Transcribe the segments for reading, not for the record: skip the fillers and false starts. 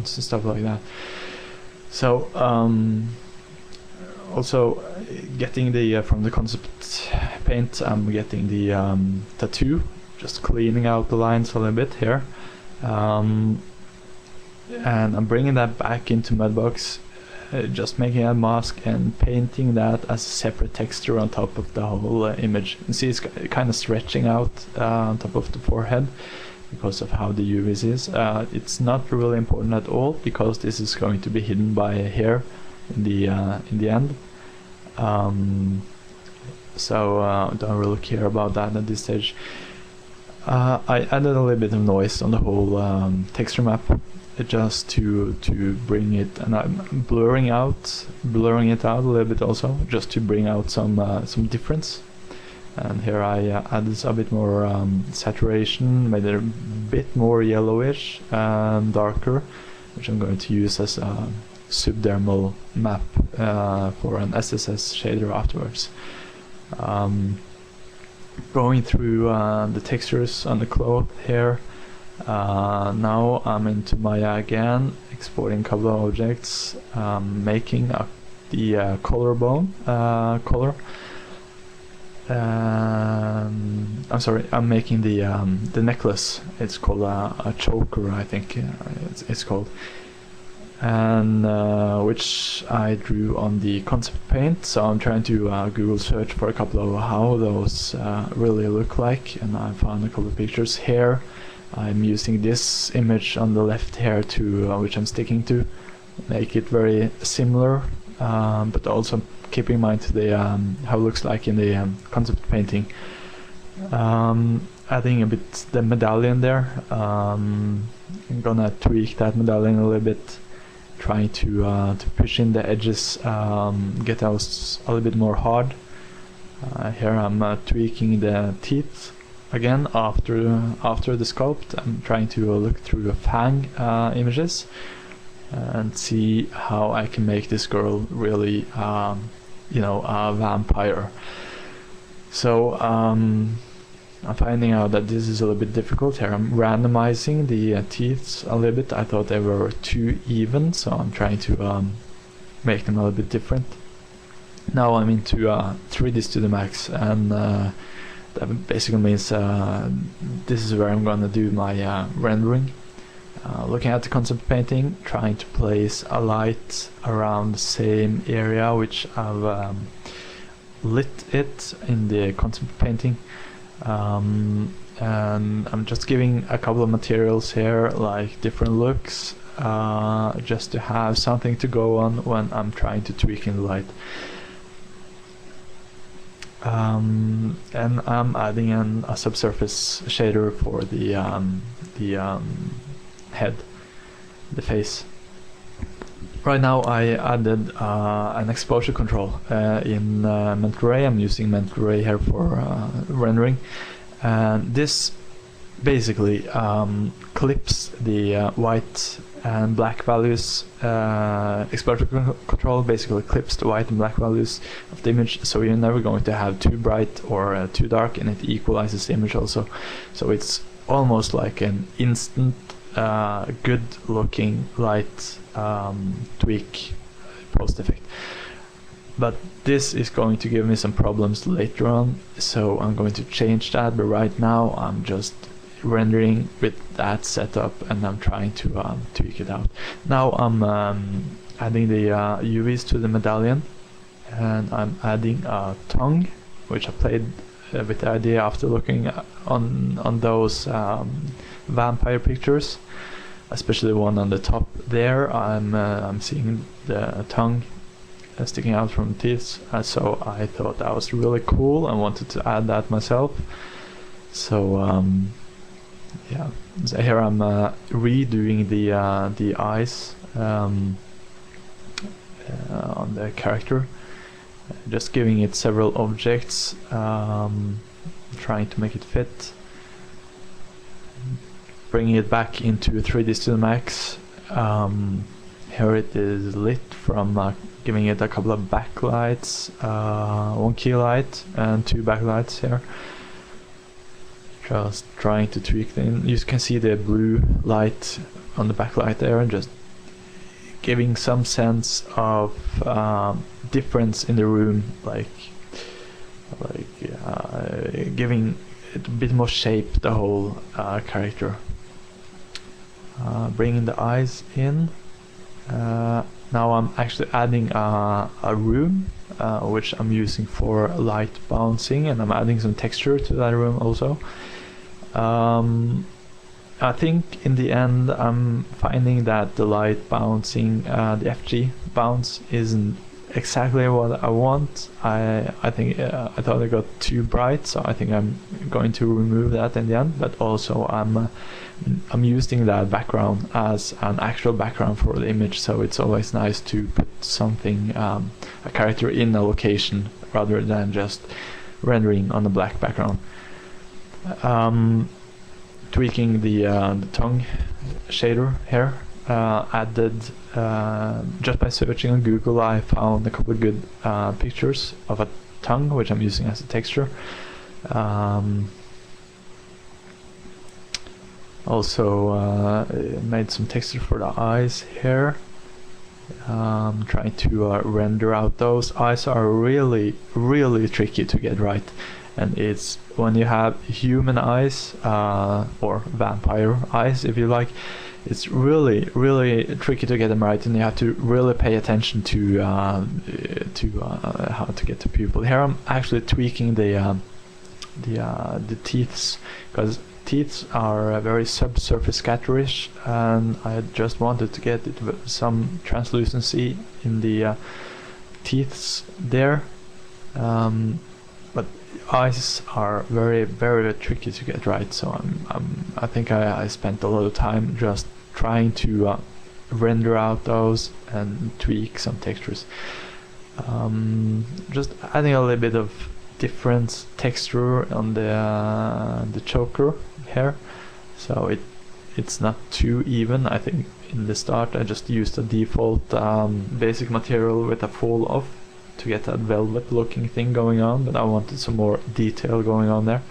backgrounds and stuff like that. So also getting the from the concept paint, I'm getting the tattoo, just cleaning out the lines a little bit here, and I'm bringing that back into Mudbox, just making a mask and painting that as a separate texture on top of the whole image. You see it's kind of stretching out on top of the forehead because of how the UVs is. It's not really important at all because this is going to be hidden by hair in the end. So don't really care about that at this stage. I added a little bit of noise on the whole texture map, just to bring it, and I'm blurring it out a little bit also, just to bring out some difference. And here I added a bit more saturation, made it a bit more yellowish and darker, which I'm going to use as a subdermal map for an SSS shader afterwards. Going through the textures on the cloth here. Now I'm into Maya again, exporting a couple of objects, making the collarbone color. I'm sorry, I'm making the necklace. It's called a choker, I think it's called, and which I drew on the concept paint. So I'm trying to Google search for a couple of how those really look like, and I found a couple of pictures here. I'm using this image on the left here to which I'm sticking to, make it very similar, but also keep in mind the how it looks like in the concept painting. Adding a bit the medallion there. I'm gonna tweak that medallion a little bit, trying to push in the edges, get those a little bit more hard. Here I'm tweaking the teeth again after the sculpt. I'm trying to look through the fang images and see how I can make this girl really you know, a vampire. So I'm finding out that this is a little bit difficult here. I'm randomizing the teeth a little bit. I thought they were too even, so I'm trying to make them a little bit different. Now I'm into 3ds to the max, and that basically means this is where I'm gonna do my rendering. Looking at the concept painting, trying to place a light around the same area which I've lit it in the concept painting, and I'm just giving a couple of materials here, like different looks, just to have something to go on when I'm trying to tweak in the light. And I'm adding a subsurface shader for the head, the face. Right now I added an exposure control in Mental Ray. I'm using Mental Ray here for rendering, and this basically clips the white and black values. Exposure control basically clips the white and black values of the image, so you're never going to have too bright or too dark, and it equalizes the image also. So it's almost like an instant good looking light tweak post effect. But this is going to give me some problems later on, so I'm going to change that. But right now I'm just rendering with that setup, and I'm trying to tweak it out. Now I'm adding the UVs to the medallion, and I'm adding a tongue, which I played with the idea after looking on those vampire pictures, especially the one on the top there. I'm seeing the tongue sticking out from the teeth, so I thought that was really cool and wanted to add that myself. So yeah, so here I'm redoing the eyes on the character, just giving it several objects, trying to make it fit, bringing it back into 3ds to the max. Here it is lit from giving it a couple of backlights, one key light and 2 backlights here. Just trying to tweak them. You can see the blue light on the backlight there, and just giving some sense of difference in the room, like giving it a bit more shape the whole character. Bringing the eyes in. Now I'm actually adding a room, which I'm using for light bouncing, and I'm adding some texture to that room also. I think in the end I'm finding that the light bouncing, the FG bounce, isn't exactly what I want. I think I thought it got too bright, so I think I'm going to remove that in the end. But also I'm using that background as an actual background for the image, so it's always nice to put something, a character in a location rather than just rendering on a black background. Tweaking the tongue shader here. Added, just by searching on Google, I found a couple of good pictures of a tongue, which I'm using as a texture. Also made some texture for the eyes here. Trying to render out those. Eyes are really tricky to get right, and it's when you have human eyes, or vampire eyes if you like, it's really tricky to get them right, and you have to really pay attention to how to get the pupil. Here I'm actually tweaking the teeth, because teeth are very subsurface scatterish, and I just wanted to get it with some translucency in the teeth there. But eyes are very tricky to get right, so I think I spent a lot of time just trying to render out those and tweak some textures. Just adding a little bit of different texture on the choker here, so it's not too even. I think in the start I just used a default basic material with a fall off to get that velvet looking thing going on, but I wanted some more detail going on there.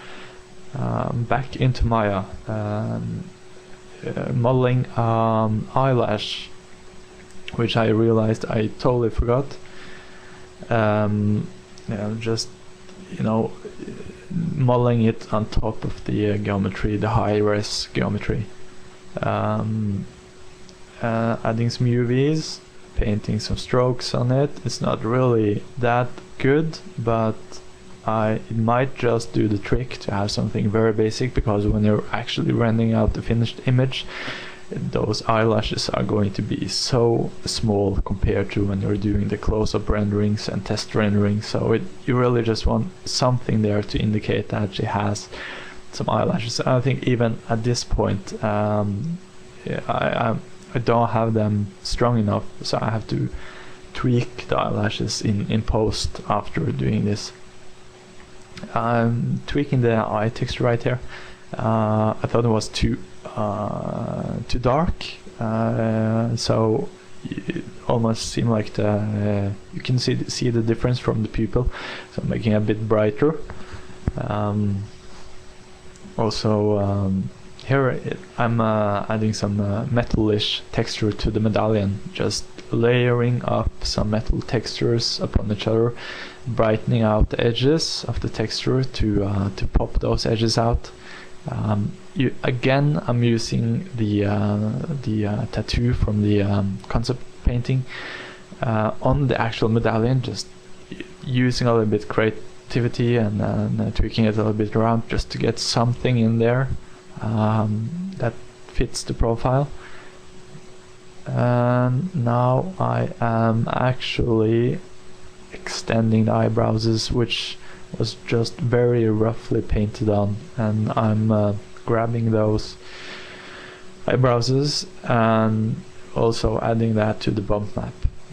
Back into Maya, modeling eyelash, which I realized I totally forgot. Just modeling it on top of the geometry, the high-res geometry. Adding some UVs, painting some strokes on it. It's not really that good, but it might just do the trick to have something very basic, because when you're actually rendering out the finished image, those eyelashes are going to be so small compared to when you're doing the close-up renderings and test renderings. So you really just want something there to indicate that she has some eyelashes. I think even at this point, I don't have them strong enough, so I have to tweak the eyelashes in post after doing this. I'm tweaking the eye texture right here. I thought it was too dark, so it almost seemed like you can see the difference from the pupil, so I'm making it a bit brighter. Also here I'm adding some metalish texture to the medallion, just layering up some metal textures upon each other, brightening out the edges of the texture to pop those edges out. Again, I'm using the tattoo from the concept painting on the actual medallion, just using a little bit creativity and tweaking it a little bit around just to get something in there that fits the profile. And now I am actually extending the eyebrows, which was just very roughly painted on, and I'm grabbing those eyebrows and also adding that to the bump map.